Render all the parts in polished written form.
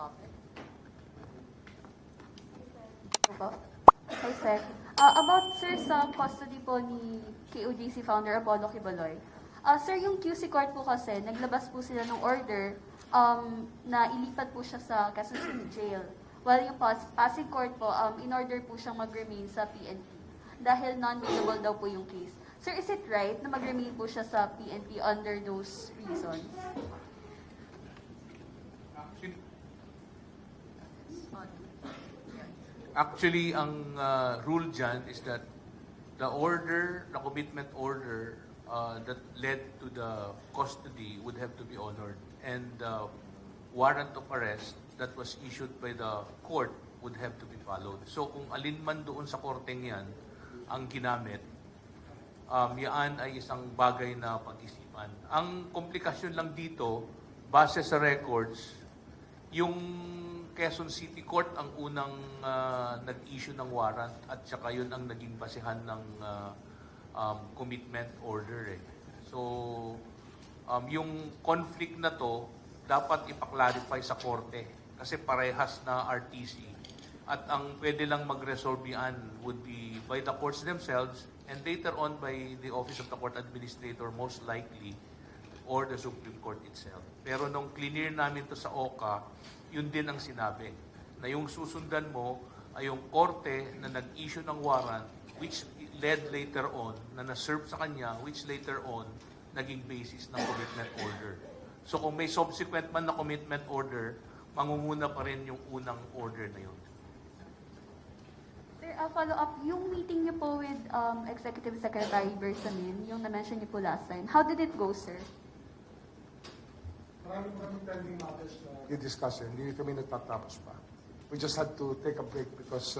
topic. Hi, Sec. About, sir, sa custody po ni KOJC founder Apollo Quiboloy. Sir, yung QC Court po kasi, naglabas po sila ng order na ilipat po siya sa Quezon City Jail. While yung Pasig Court po, in order po siyang mag-remain sa PNP dahil non-bailable daw po yung case. Sir, is it right na mag-remain po siya sa PNP under those reasons? Actually, ang rule dyan is that the commitment order that led to the custody would have to be honored. And the warrant of arrest that was issued by the court would have to be followed. So kung alin man doon sa korteng yan ang ginamit, yan ay isang bagay na pag-isipan. Ang komplikasyon lang dito, base sa records, yung Quezon City Court ang unang nag-issue ng warrant at saka yun ang naging basehan ng commitment order. So, yung conflict na to, dapat ipaklarify sa korte kasi parehas na RTC. At ang pwede lang mag-resolve yan would be by the courts themselves and later on by the Office of the Court Administrator most likely or the Supreme Court itself. Pero nung clear namin to sa OCA, yun din ang sinabi, na yung susundan mo ay yung korte na nag-issue ng warrant which led later on, na na-serve sa kanya, which later on naging basis ng commitment order. So kung may subsequent man na commitment order, mangunguna pa rin yung unang order na yun. Sir, follow up, yung meeting niyo po with Executive Secretary Bersamin, yung na-mention niyo po last time, how did it go, sir? Maraming pending matters na i-discuss. Hindi kami nagtatapos pa. We just had to take a break because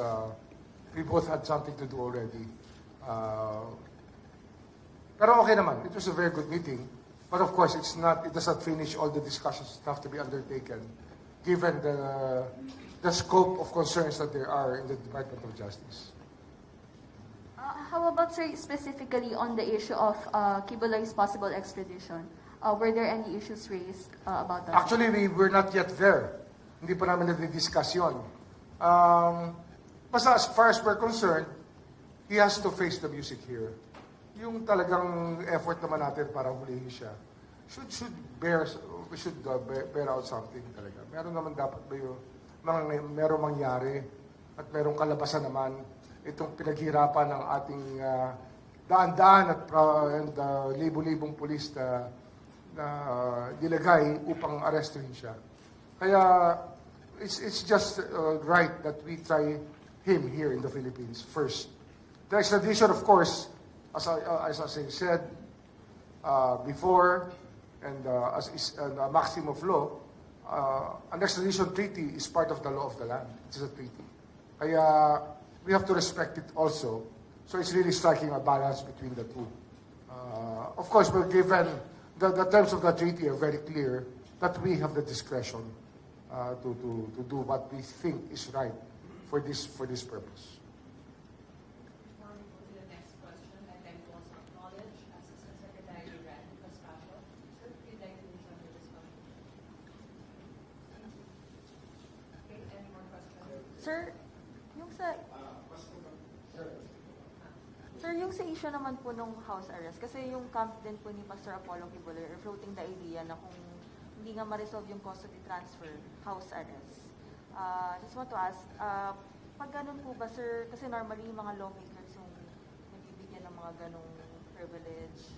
we both had something to do already. Pero okay naman. It was a very good meeting. But of course, it does not finish all the discussions that have to be undertaken given the scope of concerns that there are in the Department of Justice. How about, sir, specifically on the issue of Quiboloy's possible extradition? Were there any issues raised about that? Actually, we were not yet there. Hindi pa namin na-discuss yun. Basta as far as we're concerned, he has to face the music here. Yung talagang effort naman natin para hulihin siya, we should bear out something talaga. Meron naman dapat merong mangyari at merong kalabasan naman itong pinaghirapan ng ating daan-daan at libu-libong pulis na nilagay upang arrestuhin siya. Kaya it's just right that we try him here in the Philippines first. The extradition, of course, as I said before, and as is a maxim of law, an extradition treaty is part of the law of the land. It's a treaty. Kaya we have to respect it also. So it's really striking a balance between the two. Of course, we're given the terms of the treaty are very clear that we have the discretion to do what we think is right for this purpose. Before we go to the next question, I'd like to also acknowledge Assistant Secretary Ren Paspacio. Sir, if you'd like to join the discussion. Okay, any more questions? Sir, yung sa... Sir, yung sa issue naman po nung house arrest, kasi yung camp din po ni Pastor Apollo Quiboloy are floating the idea na kung hindi nga ma-resolve yung custody transfer, house arrest. Just want to ask, pag ganun po ba, sir, kasi normally yung mga lawmakers yung nabibigyan ng mga ganong privilege,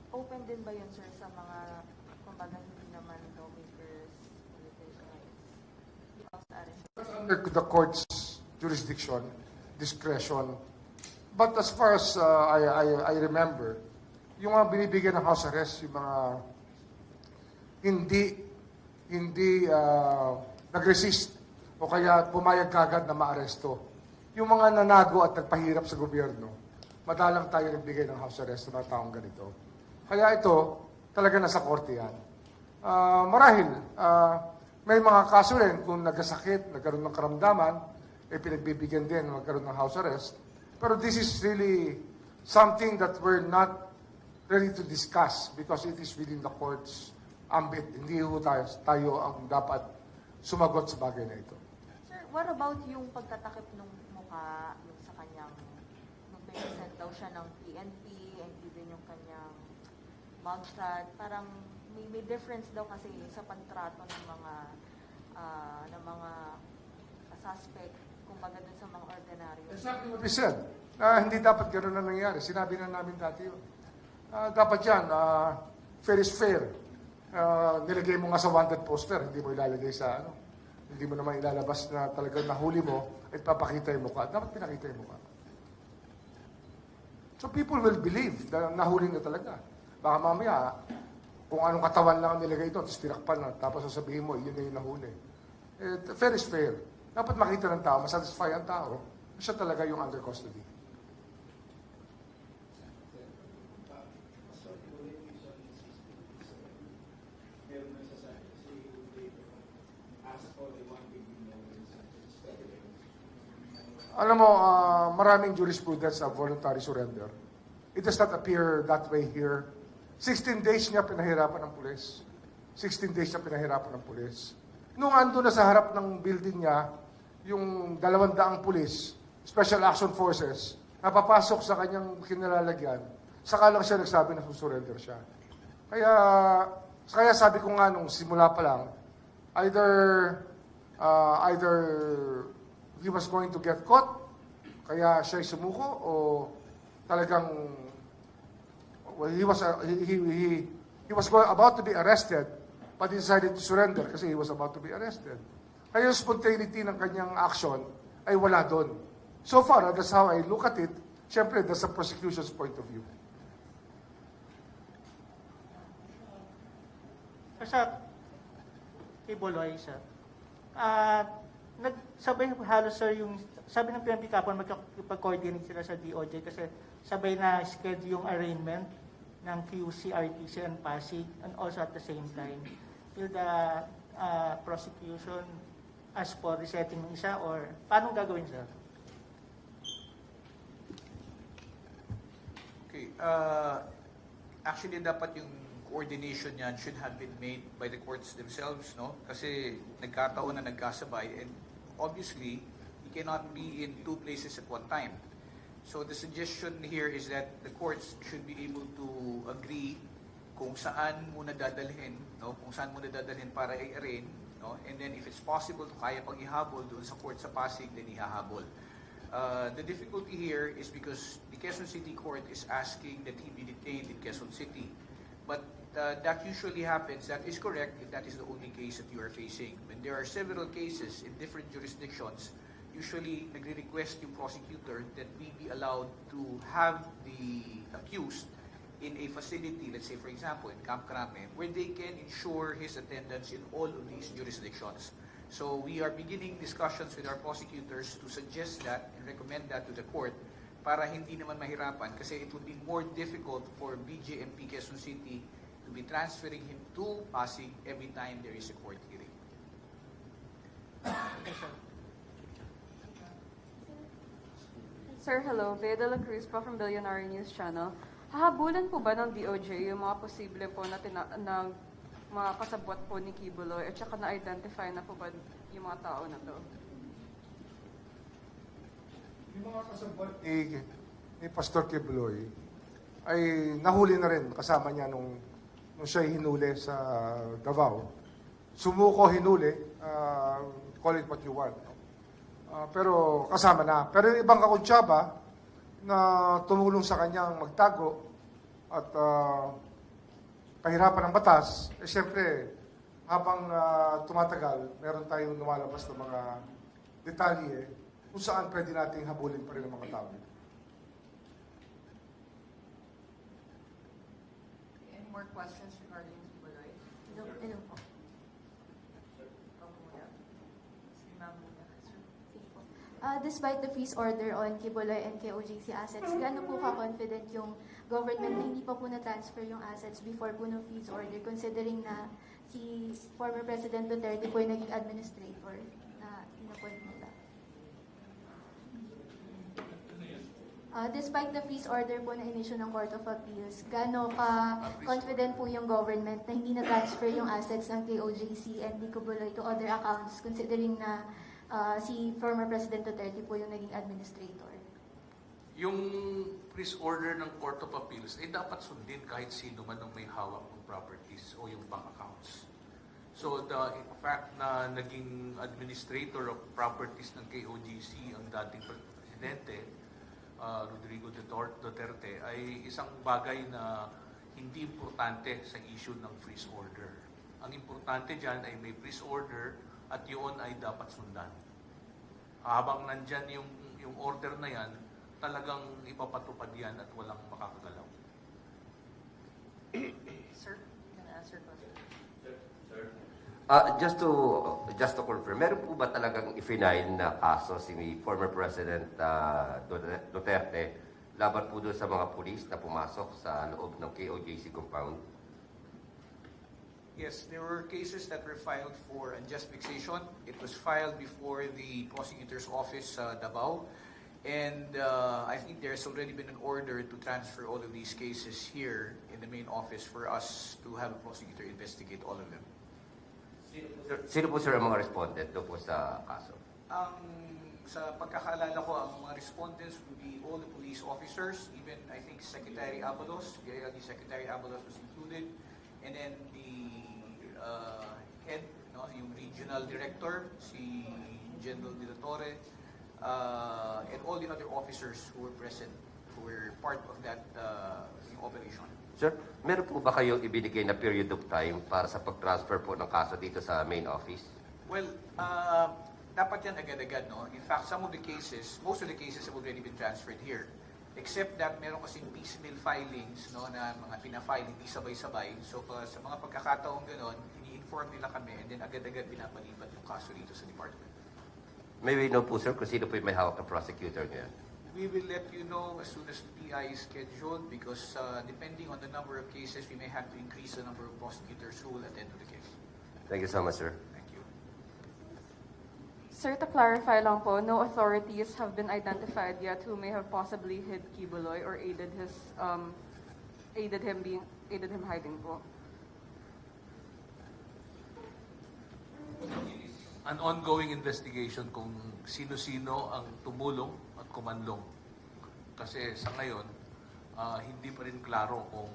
open din ba yun, sir, sa mga, kumbaga, hindi naman lawmakers, politicians, house arrest? Under the court's jurisdiction, discretion. But as far as I remember, yung mga binibigyan ng house arrest, yung mga hindi nag-resist o kaya pumayag kagad na maaresto. Yung mga nanago at nagpahirap sa gobyerno, madalang tayo nagbigay ng house arrest sa mga taong ganito. Kaya ito, talaga nasa korte yan. Marahil, may mga kaso rin kung nagkasakit, nagkaroon ng karamdaman, pinagbibigyan din magkaroon ng house arrest. Pero this is really something that we're not ready to discuss because it is within the court's ambit. Hindi ho tayo ang dapat sumagot sa bagay na ito. Sir, what about yung pagtatakip ng mukha, yung sa kanyang, nung pinresent daw siya ng PNP, and even yung kanyang mugshot, parang may difference daw kasi sa pagtrato ng mga suspect, kumbaga dun sa mga ordinaryo. Exactly what we said. Hindi dapat gano'n na nangyari. Sinabi na namin dati yun. Dapat yan, fair is fair. Nilagay mo nga sa wanted poster, hindi mo ilalagay sa ano. Hindi mo naman ilalabas na talagang nahuli mo at papakita yung mukha. Dapat pinakita yung mukha. So people will believe na nahuli na talaga. Baka mamaya, kung anong katawan lang ang nilagay doon, tapos tinakpan na, tapos sasabihin mo, yun na yung nahuli. Fair is fair. Dapat makita ng tao, masatisfy ang tao, siya talaga yung under custody. Alam mo, maraming jurisprudence sa voluntary surrender. It does not appear that way here. 16 days niya pinahirapan ng pulis. 16 days niya pinahirapan ng pulis. Nung ando na sa harap ng building niya, yung 200 pulis, Special Action Forces, napapasok sa kanyang kinalalagyan, saka lang siya nagsabi na susurrender siya. Kaya sabi ko nga nung simula pa lang, either he was going to get caught, kaya siya'y sumuko, o talagang he was about to be arrested, but he decided to surrender kasi he was about to be arrested. Kaya yung spontaneity ng kanyang action ay wala doon. So far, that's how I look at it. Siyempre, that's the prosecution's point of view. Sa kay Boloy, sir, nagsabay halos, sir, yung sabi ng PNP kapon magkakipag-coordinate sila sa DOJ kasi sabay na schedule yung arraignment ng QC, RTC, and Pasig, and also at the same time. Will the prosecution ask for resetting ng isa, or paano gagawin, sir? Okay. Actually, dapat yung coordination niyan should have been made by the courts themselves, no? Kasi nagkataon na nagkasabay, and obviously, you cannot be in two places at one time. So the suggestion here is that the courts should be able to agree kung saan muna dadalhin, no? Kung saan muna dadalhin para i-arraign, no? And then if it's possible to kaya pang ihabol doon sa court sa Pasig, then ihahabol. The difficulty here is because the Quezon City Court is asking that he be detained in Quezon City. But that usually happens, that is correct if that is the only case that you are facing. When there are several cases in different jurisdictions, usually nagre-request yung prosecutor that we be allowed to have the accused in a facility, let's say for example in Camp Crame, where they can ensure his attendance in all of these jurisdictions. So we are beginning discussions with our prosecutors to suggest that and recommend that to the court para hindi naman mahirapan kasi it would be more difficult for BJMP Quezon City to be transferring him to Pasig every time there is a court hearing. Okay, sir. Sir, hello. Bea de la Cruz po from Billionaire News Channel. Hahabulan po ba ng DOJ yung mga posible po na mga kasabwat po ni Kibuloy at saka na-identify na po ba yung mga tao na to? Yung mga kasabot ni Pastor Kibuloy ay nahuli na rin kasama niya nung siya hinuli sa Davao. Sumuko, hinuli, call it what you want. Pero kasama na. Pero yung ibang kakuntsaba na tumulong sa kanyang magtago at pahirapan ng batas, siyempre, habang tumatagal, meron tayong lumalabas ng mga detalye kung saan pwede nating habulin pa rin ang mga tao. Any more questions regarding Kibuloy? Hello po. Ikaw muna. Si Ma'am muna. Despite the freeze order on Kibuloy and KOJC assets, gaano po ka-confident yung government na hindi pa po na-transfer yung assets before po ng freeze order, considering na si former President Duterte po yung naging administrator na in-appoint nila? Despite the freeze order po na inisyu ng Court of Appeals, gaano ka-confident po yung government na hindi na-transfer yung assets ng KOJC and Nico Buloy to other accounts considering na si former President Duterte po yung naging administrator? Yung freeze order ng Court of Appeals ay dapat sundin kahit sino man ang may hawak ng properties o yung bank accounts. So in fact na naging administrator of properties ng KOGC ang dating presidente, Rodrigo Duterte, ay isang bagay na hindi importante sa issue ng freeze order. Ang importante dyan ay may freeze order at yun ay dapat sundan. Habang nandyan yung order na yan, talagang ipapatupad yan at walang makakagalaw. Sir, can I answer question? Just to confirm, meron po ba talagang i-file na kaso si former President Duterte laban po doon sa mga pulis na pumasok sa loob ng KOJC compound? Yes, there were cases that were filed for unjust vexation. It was filed before the prosecutor's office, Davao. And I think there's already been an order to transfer all of these cases here in the main office for us to have a prosecutor investigate all of them. Sino po sir ang mga respondent doon po sa kaso? Sa pagkakaalala ko, ang mga respondents would be all the police officers, even I think Secretary Abalos, the Secretary Abalos was included, and then the head, no, yung regional director, si General De La Torre, and all the other officers who were present, who were part of that operation. Sir, meron po ba kayong ibinigay na period of time para sa pag-transfer po ng kaso dito sa main office? Well, dapat yan agad-agad, no? In fact, some of the cases, most of the cases have already been transferred here. Except that meron kasing piecemeal filings, no, na mga pina-file, hindi sabay-sabay. So, sa mga pagkakataong gano'n, ini-inform nila kami and then agad-agad pinapalipat yung kaso dito sa department. May we know po sir kung sino po yung may hawak na prosecutor ngayon? We will let you know as soon as the PI is scheduled because depending on the number of cases, we may have to increase the number of prosecutors who will attend to the case. Thank you so much, sir. Thank you. Sir, to clarify lang po, no authorities have been identified yet who may have possibly hid Kibuloy or aided him hiding po. An ongoing investigation kung sino-sino ang tumulong at kumanlong. Kasi sa ngayon, hindi pa rin klaro kung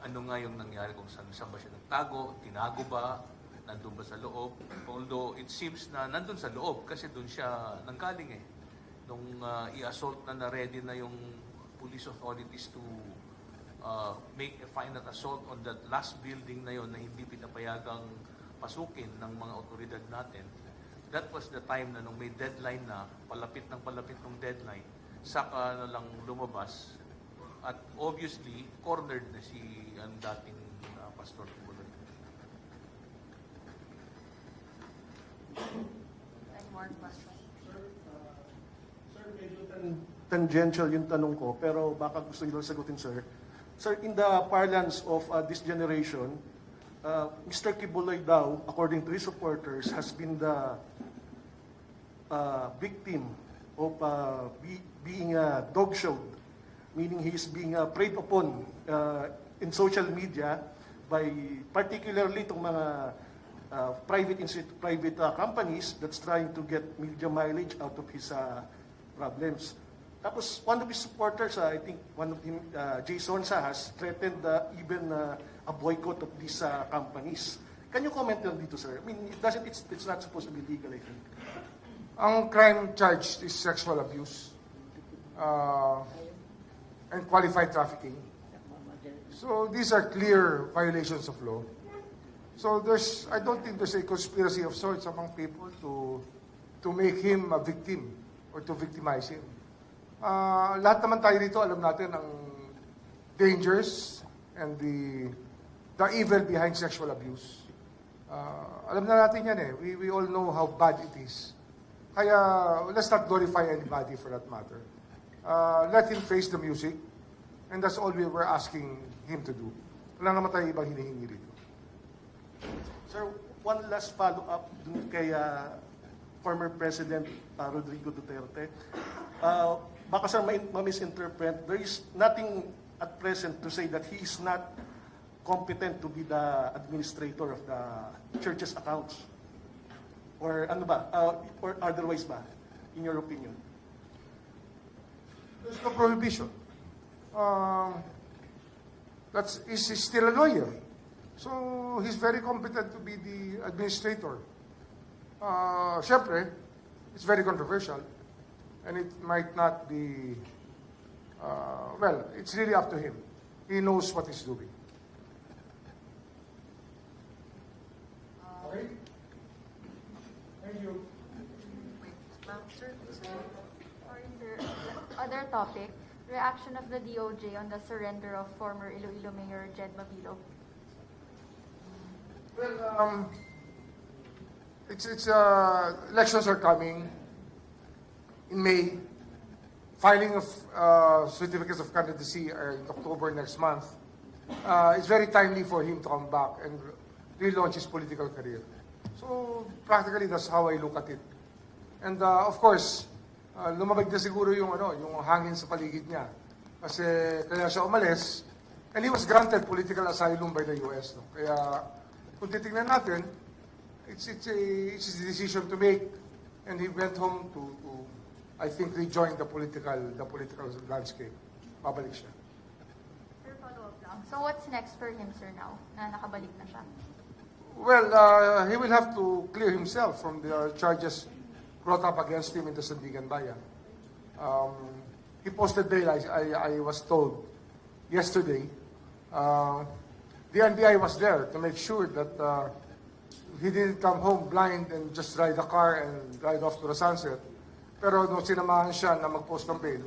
ano nga yung nangyari, kung saan ba siya nagtago, tinago ba, nandun ba sa loob. Although it seems na nandun sa loob kasi dun siya nanggaling eh. Nung i-assault na ready na yung police authorities to make a final assault on that last building na yon na hindi pinapayagang pasukin ng mga otoridad natin. That was the time na nung may deadline na, palapit ng deadline, saka na lang lumabas. At obviously, cornered na si ang dating Pastor Kibuloy. Any more questions? Sir, medyo tangential yung tanong ko, pero baka gusto nyo sagutin, sir. Sir, in the parlance of this generation, Mr. Kibuloy daw, according to his supporters, has been the victim of being dog-showed, meaning he is being preyed upon in social media by particularly itong mga private companies that's trying to get media mileage out of his problems. Tapos, one of his supporters, I think one of him, Jason Sahas, threatened even a boycott of these companies. Can you comment on dito, sir? I mean, it's not supposed to be legal, I think. Ang crime charged is sexual abuse and qualified trafficking. So these are clear violations of law. So I don't think there's a conspiracy of sorts among people to make him a victim or to victimize him. Lahat naman tayo dito, alam natin ang dangers and the evil behind sexual abuse. Alam na natin yan eh. We all know how bad it is. Kaya let's not glorify anybody for that matter. Let him face the music, and that's all we were asking him to do. Wala naman tayo ibang hinihingi dito. Sir, one last follow-up dun kay former President Rodrigo Duterte. baka sir ma-misinterpret, there is nothing at present to say that he is not competent to be the administrator of the church's accounts. Or ano ba? Or otherwise ba, in your opinion? There's no prohibition. He's still a lawyer. So he's very competent to be the administrator. Siyempre, it's very controversial. And it might not be, well, it's really up to him. He knows what he's doing. Okay? Thank you. Sir, sorry, sir. Other topic, reaction of the DOJ on the surrender of former Iloilo Mayor Jed Mabilo. Well, elections are coming in May. Filing of certificates of candidacy are in October next month. It's very timely for him to come back and relaunch his political career. So practically, that's how I look at it. And of course, lumabag na siguro yung hangin sa paligid niya. Kasi kaya siya umalis, and he was granted political asylum by the US. No? Kaya kung titingnan natin, it's a decision to make, and he went home to I think rejoin the political landscape. Babalik siya. Sir, follow-up lang. So what's next for him, sir, now na nakabalik na siya? Well, he will have to clear himself from the charges brought up against him in the Sandigan Bayan. He posted bail, I was told yesterday. The NBI was there to make sure that he didn't come home blind and just ride the car and ride off to the sunset. Pero nung sinamahan siya na mag-post ng bail,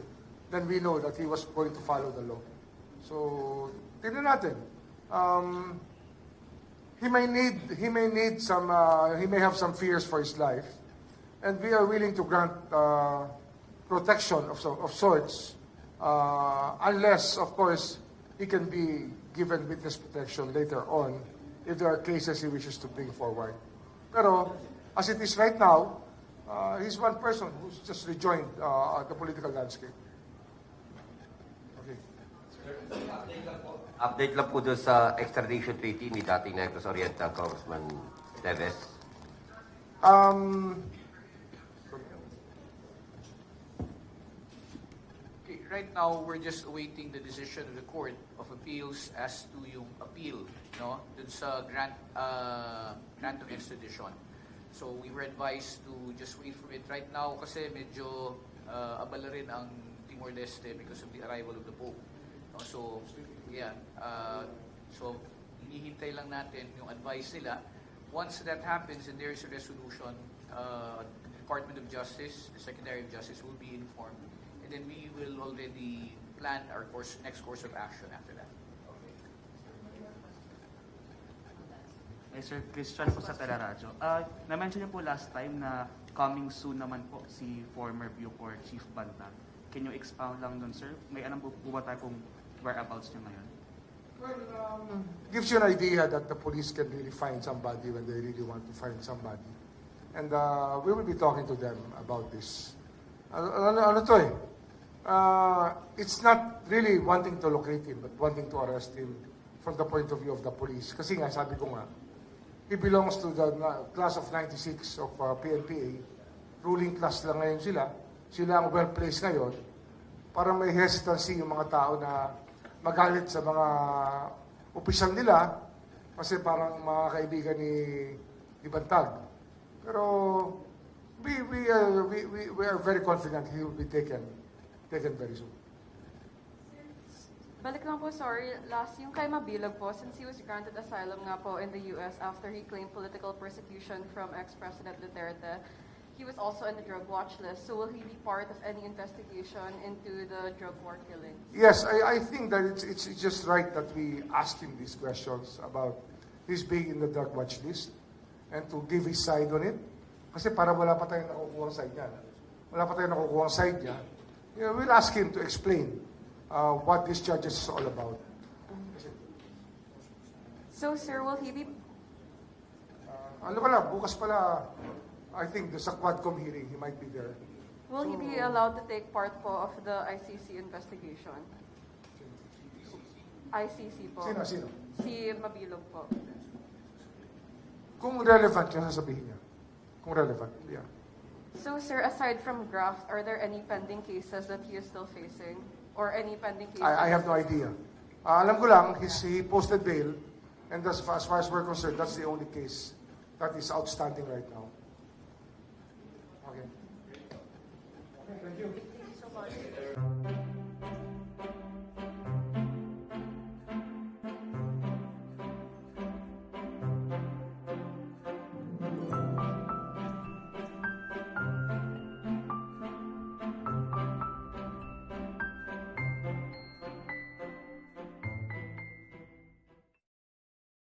then we know that he was going to follow the law. So, tingnan natin. He may have some fears for his life, and we are willing to grant protection of sorts, unless, of course, he can be given witness protection later on if there are cases he wishes to bring forward. Pero, as it is right now, he's one person who's just rejoined the political landscape. Okay. Update lang po doon sa extradition treaty ni dating Negros Oriental Congressman Teves. Okay, right now, we're just awaiting the decision of the Court of Appeals as to yung appeal, no, dun sa grant of extradition. So we were advised to just wait for it right now kasi medyo abala rin ang Timor-Leste because of the arrival of the Pope. No? So, yeah. So, hinihintay lang natin yung advice nila. Once that happens and there is a resolution, the Department of Justice, the Secretary of Justice will be informed. And then we will already plan our next course of action after that. Hey, Sir Christian po sa Teleradyo. Na-mention niyo po last time na coming soon naman po si former Bucor Chief Bantag. Can you expound lang dun, sir? May alam po ba tayo kung whereabouts niyo ngayon? Well, gives you an idea that the police can really find somebody when they really want to find somebody. And we will be talking to them about this. Ano to eh? It's not really wanting to locate him, but wanting to arrest him from the point of view of the police. Kasi nga, sabi ko nga, he belongs to the class of 96 of PNPA. Ruling class lang ngayon sila. Sila ang well-placed ngayon. Para may hesitancy yung mga tao na magalit sa mga opisyal nila kasi parang mga kaibigan ni Bantag. Pero we are very confident he will be taken very soon. Balik lang po, sorry. Last, yung kay Mabilog po, since he was granted asylum nga po in the US after he claimed political persecution from ex-President Duterte, he was also on the drug watch list. So will he be part of any investigation into the drug war killings? Yes, I think that it's just right that we ask him these questions about his being in the drug watch list and to give his side on it. Kasi para wala pa tayong nakukuha side niya. Wala pa tayong nakukuha side niya. We'll ask him to explain what this charges is all about. So, sir, will he be... Ano pala, bukas pala, I think sa Quadcom hearing, he might be there Will he be allowed to take part po of the ICC investigation? ICC po. Sino? Si Mabilog po. Kung relevant yung sasabihin niya. Kung relevant, yeah. So, sir, aside from graft, are there any pending cases that he is still facing? Or any pending cases? I have no idea. Alam ko lang, he posted bail, and as far as we're concerned, that's the only case that is outstanding right now. Okay. Thank you so much.